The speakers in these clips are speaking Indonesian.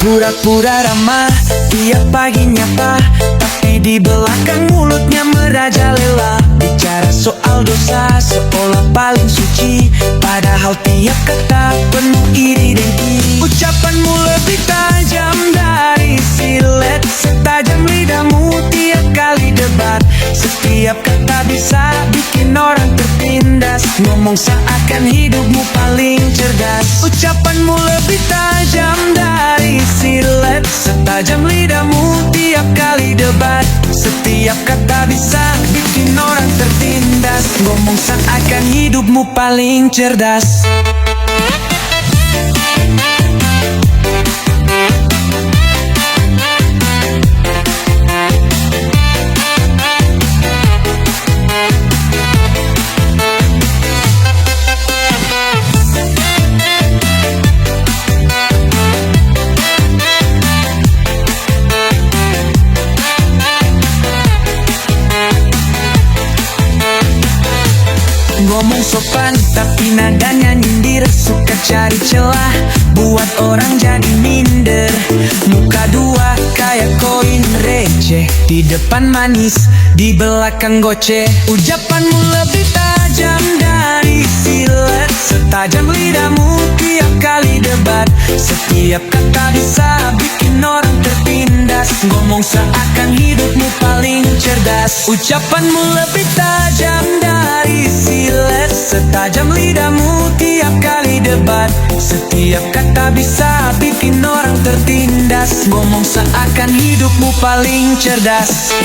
Pura-pura ramah, tiap pagi nyapa, tapi di belakang mulutnya merajalela. Bicara soal dosa, seolah paling suci, padahal tiap kata penuh iri dan iri. Ucapanmu lebih tajam dari silet, setajam lidahmu tiap kali debat. Setiap kata bisa bikin orang tertindas, ngomong seakan hidupmu paling cerdas. Ucapanmu lebih tajam dari silet, setajam lidahmu tiap kali debat. Setiap kata bisa bikin orang tertindas, ngomong seakan hidupmu paling cerdas. Ngomong sopan tapi nadanya nyindir, suka cari celah buat orang jadi minder. Muka dua kayak koin receh, di depan manis, di belakang goceh. Ucapanmu lebih tajam dari silet, setajam lidahmu tiap kali debat. Setiap kata bisa bikin orang tertindas, ngomong seakan hidupmu paling cerdas. Ucapanmu lebih tajam dari silet, setajam lidahmu tiap kali debat. Setiap kata bisa bikin orang tertindas, ngomong seakan hidupmu paling cerdas.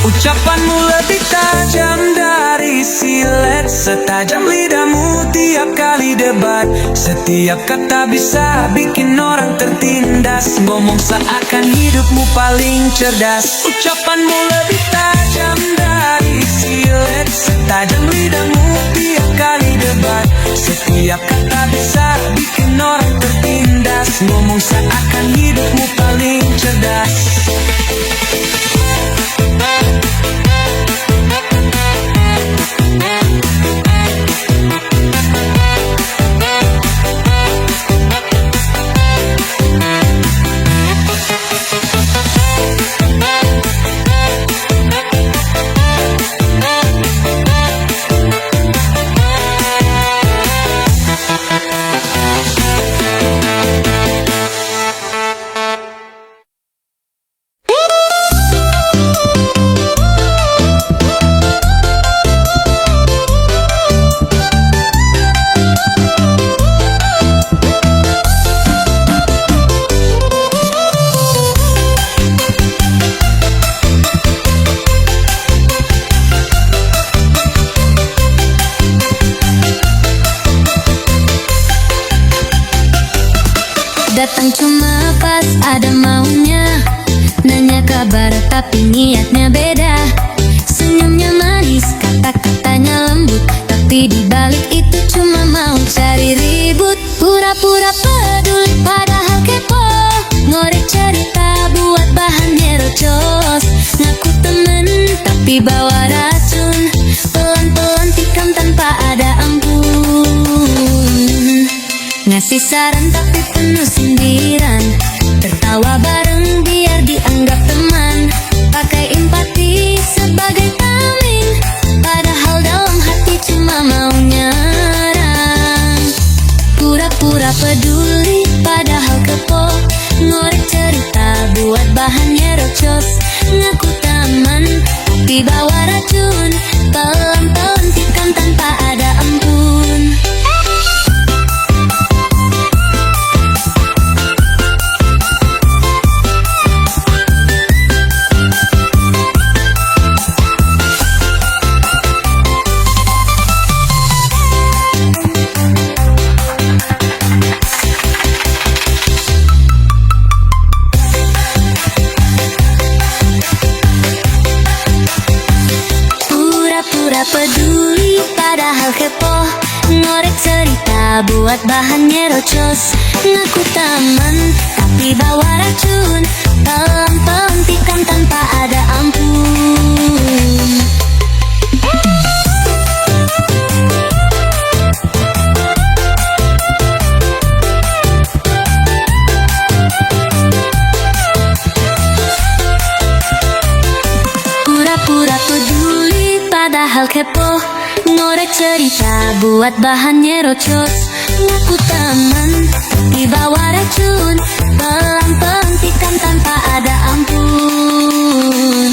Ucapanmu lebih tajam dari silet, setajam lidahmu tiap kali debat. Setiap kata bisa bikin orang tertindas, ngomong seakan hidupmu paling cerdas. Ucapanmu lebih tajam dari silet, setajam lidahmu tiap kali debat. Setiap kata bisa bikin orang tertindas, ngomong seakan hidupmu paling cerdas. Datang cuma pas ada maunya, nanya kabar tapi niatnya beda. Senyumnya manis, kata-katanya lembut, tapi dibalik itu cuma mau cari ribut. Pura-pura peduli padahal kepo, ngorek cerita buat bahan nyerocos. Ngaku temen tapi bawa racun, pelan-pelan tikam tanpa ada ampun. Ngasih saran tapi penuh sindiran, tertawa bareng biar dianggap teman. Pakai empati sebagai tameng, padahal dalam hati cuma mau nyerang. Pura-pura peduli padahal kepo, ngorek cerita buat bahan nyerocos. Ngaku teman tapi bawa racun, pelan-pelan tikam tanpa ada ampun. peduli padahal kepo, ngorek cerita buat bahannya rocos. Ngaku teman tapi bawa racun, pelang-pelantikan tanpa ada ampun. Pura-pura peduli padahal kepo, ngorek cerita buat bahannya rocos. Ngaku teman tapi bawa racun, pelang-pelantikan tanpa ada ampun.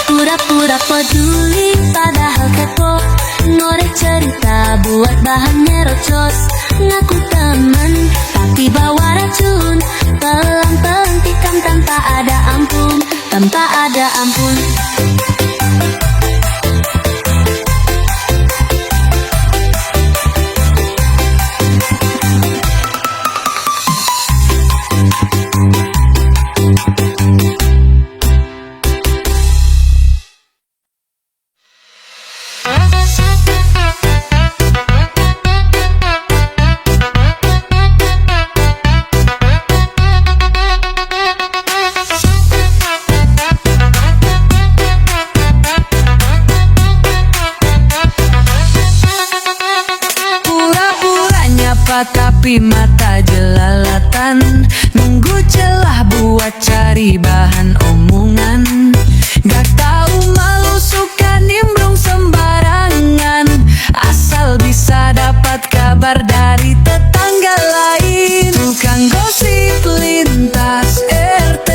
Pura-pura peduli padahal kepo, ngorek cerita buat bahannya rocos. Ngaku teman tapi bawa racun, pelang-pelantikan tanpa ada ampun, tanpa ada ampun. Tapi mata jelalatan, nunggu celah buat cari bahan omongan. Gak tahu malu suka nimbrung sembarangan, asal bisa dapat kabar dari tetangga lain. Tukang gosip lintas RT,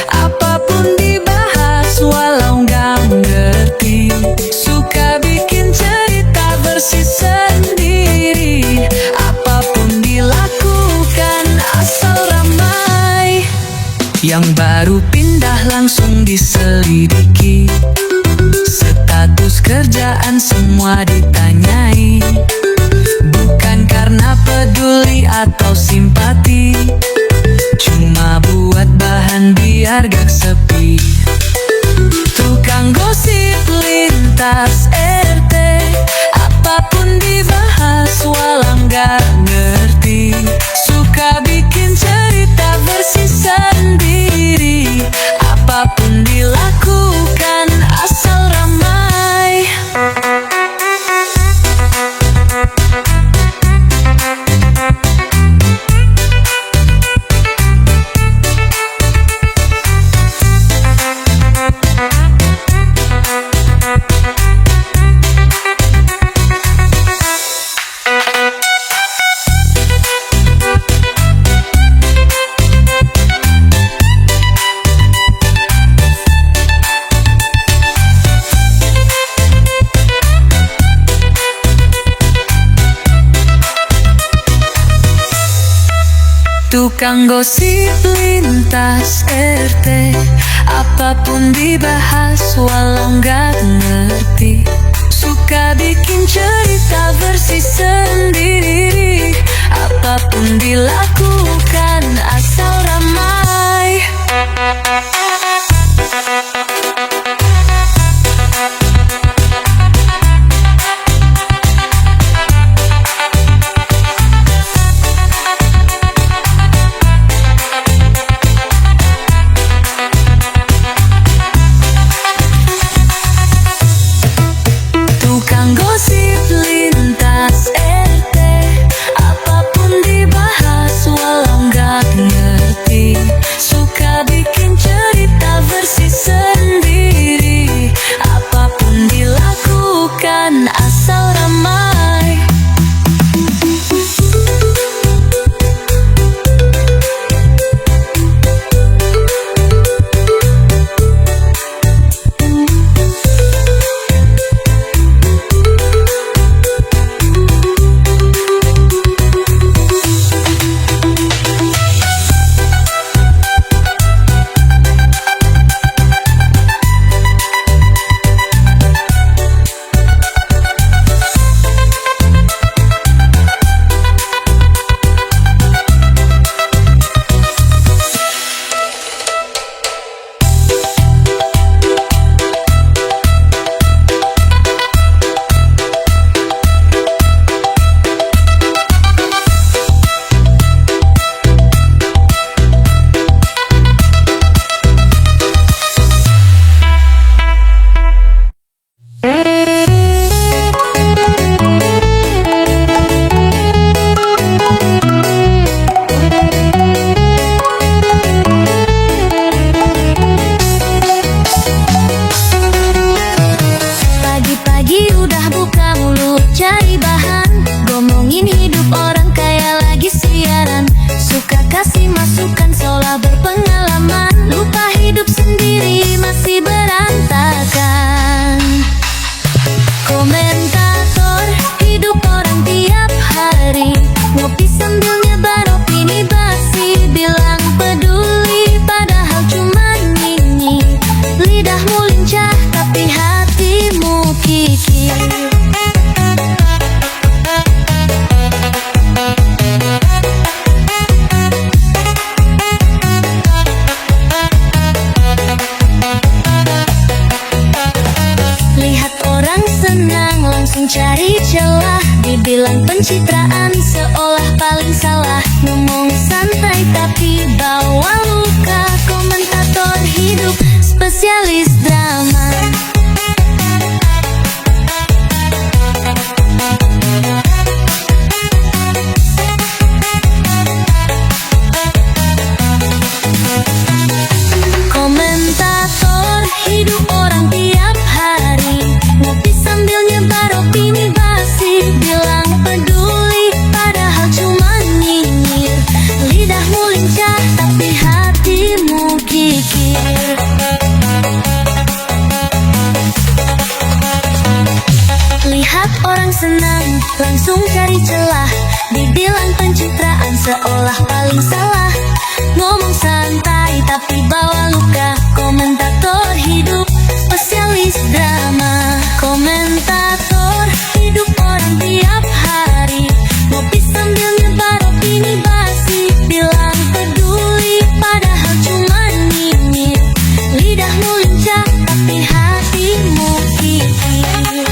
apapun dibahas walau gak ngerti. Suka bikin cerita bersih sendiri, apapun dilakukan asal ramai. Yang baru pindah langsung diselidiki, status kerjaan semua ditanyai. Bukan karena peduli atau simpati, cuma buat bahan biar gak sepi. Tukang gosip lintas RT, apapun dibahas walau gak ngerti. Suka bikin cerita bersih sendiri, apapun dilakukan asal ramai. Tukang gosip lintas RT, apapun dibahas walau gak ngerti. Suka bikin cerita bersih sendiri, apapun dilakukan asal ramai. Tukang gosip lintas RT, apapun dibahas walau gak ngerti. Suka bikin cerita bersih sendiri, apapun dilakukan asal ramai. cari celah, dibilang pencitraan seolah paling salah. Ngomong santai tapi bawa luka, komentator hidup, spesialis drama. Komentator hidup orang tiap hari, ngopi sambil nyebar opini basi, bilang peduli padahal cuma nyinyir. Lidahmu lincah tapi hatimu kikir. Lihat orang senang, langsung cari celah, dibilang pencitraan seolah paling salah. Ngomong santai tapi bawa luka, komentator hidup, spesialis drama. Komentator hidup orang tiap hari, ngopi sambil nyebar opini basi, bilang peduli padahal cuma nyinyir. Lidahmu lincah tapi hatimu kikir.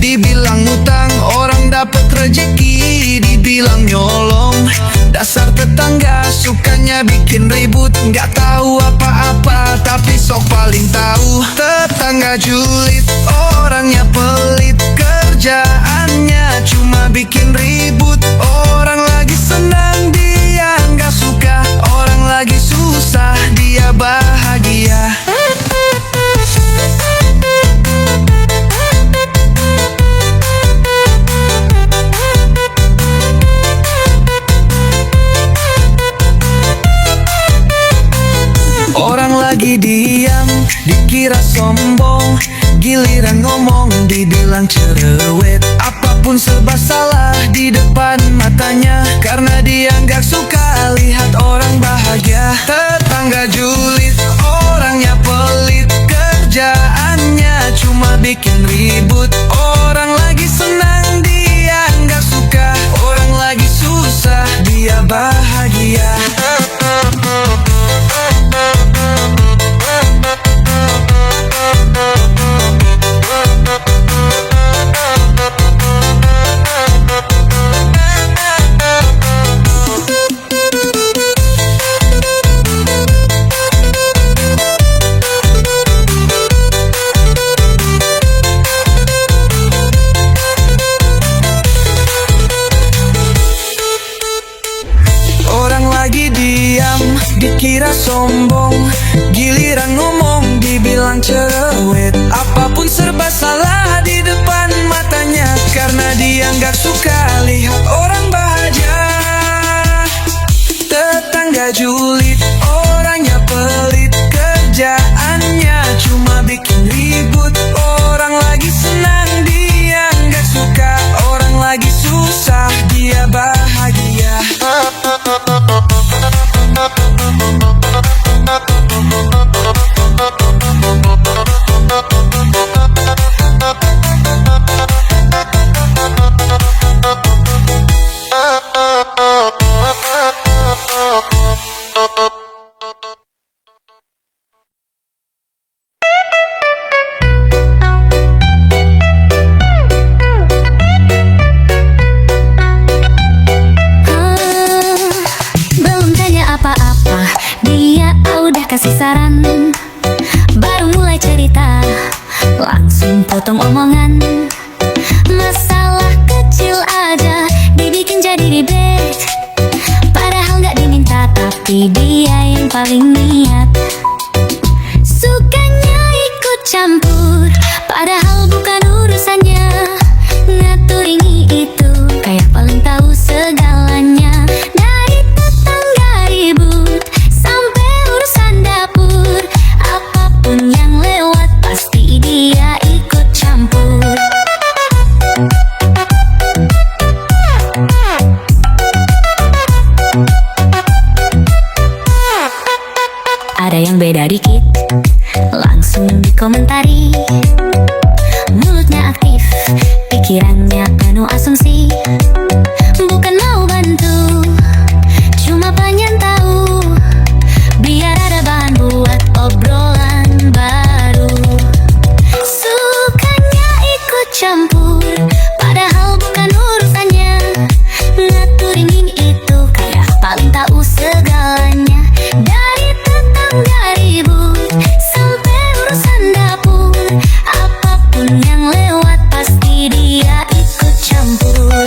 Dibilang utang, orang dapat rejeki, dibilang nyolong. Dasar tetangga sukanya bikin ribut, nggak tahu apa-apa tapi sok paling tahu. Tetangga julid, orangnya pelit, kerjaannya cuma bikin ribut. Orang lagi senang dia nggak suka, orang lagi susah dia bahagia. Orang lagi diam, dikira sombong, giliran ngomong dibilang cerewet. Apapun serba salah di depan matanya, karena dia nggak suka lihat orang bahagia. Tetangga julid, orangnya pelit, kerjaannya cuma bikin ribut. Orang lagi senang dia nggak suka, orang lagi susah dia bahagia. Dikira sombong, giliran ngomong dibilang cerewet. Apapun serba salah di depan matanya, karena dia nggak suka lihat orang bahagia. Tetangga julid, orangnya pelit, kerjaannya cuma bikin ribut. Orang lagi senang dia nggak suka, orang lagi susah dia bahagia. Belum tanya apa-apa, dia langsung dikomentari. Mulutnya aktif, pikirannya penuh asumsi. Bukan mau bantu, cuma pengen tahu, biar ada bahan buat obrolan baru. Sukanya ikut campur, padahal bukan urusannya. Ngaturin itu kayak paling tahu segalanya. Dari tetangga ribut sampai urusan dapur, apapun yang lewat pasti dia ikut campur.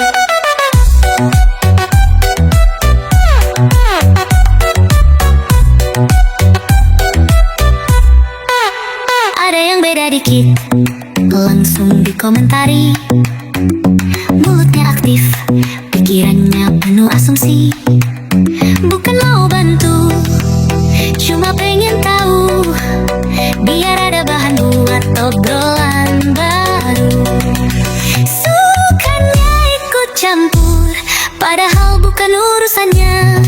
Ada yang beda dikit, langsung dikomentari. Mulutnya aktif, pikirannya penuh asumsi. Bukan mau bantu, cuma pengen tahu, biar ada bahan buat obrolan baru. Sukanya ikut campur, padahal bukan urusannya.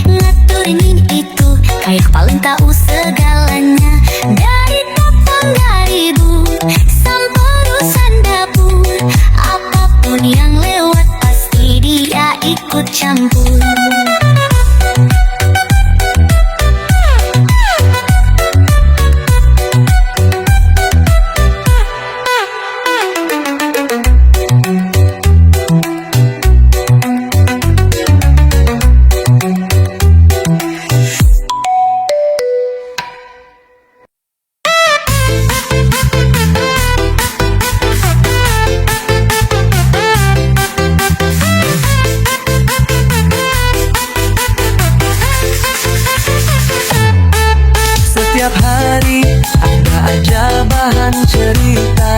Ngaturin itu kayak paling tahu segalanya. Dari tetangga ribut sampai urusan dapur, apapun yang lewat pasti dia ikut campur. Setiap hari ada aja bahan cerita.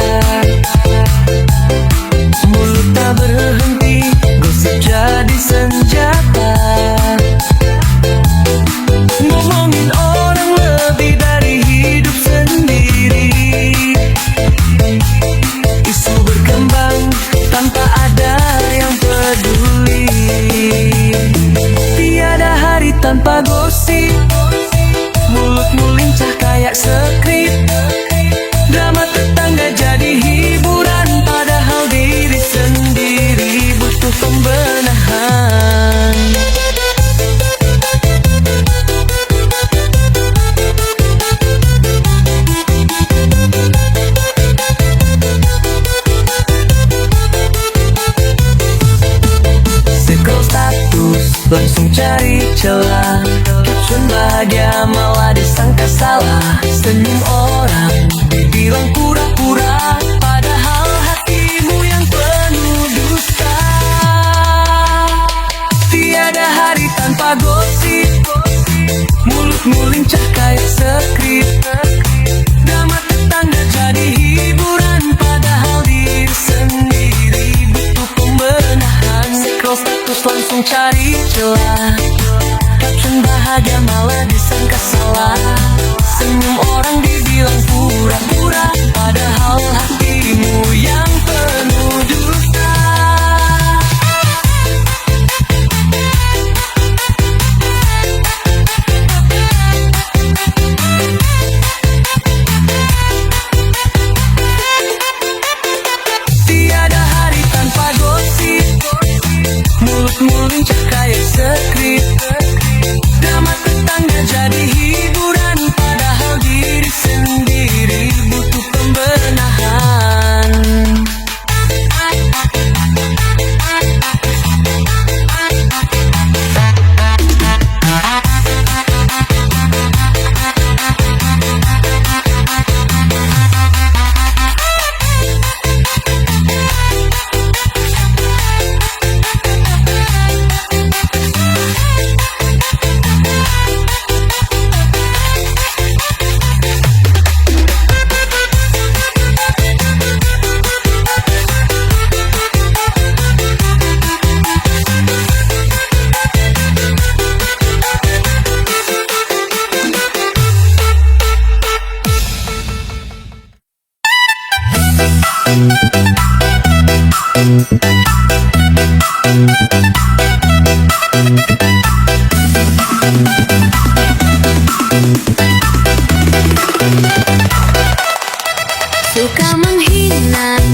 Mulut tak berhenti, gosip jadi senjata. Ngomongin orang lebih dari hidup sendiri. Isu berkembang tanpa ada yang peduli. Tiada hari tanpa gosip. Mulutmu lincah kayak skrip. Drama tetangga jadi hidup.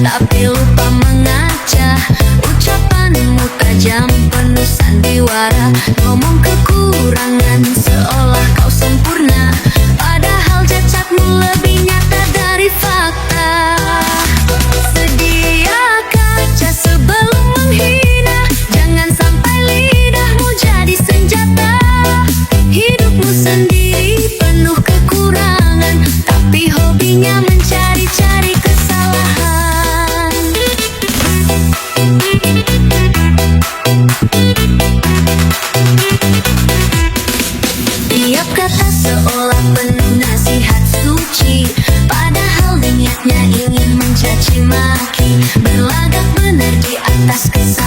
tapi lupa mengaca. Ucapanmu tajam penuh sandiwara, ngomong kekurangan seolah kau sempurna, padahal cacatmu lebih nyata dari fakta. Sedia kaca sebelum menghina, jangan sampai lidahmu jadi senjata. Hidupmu sendiri penuh kekurangan, tapi hobinya mencari-cari kesalahan. Tiap kata seolah penuh nasihat suci, padahal niatnya ingin mencaci maki, berlagak benar di atas kesalahan.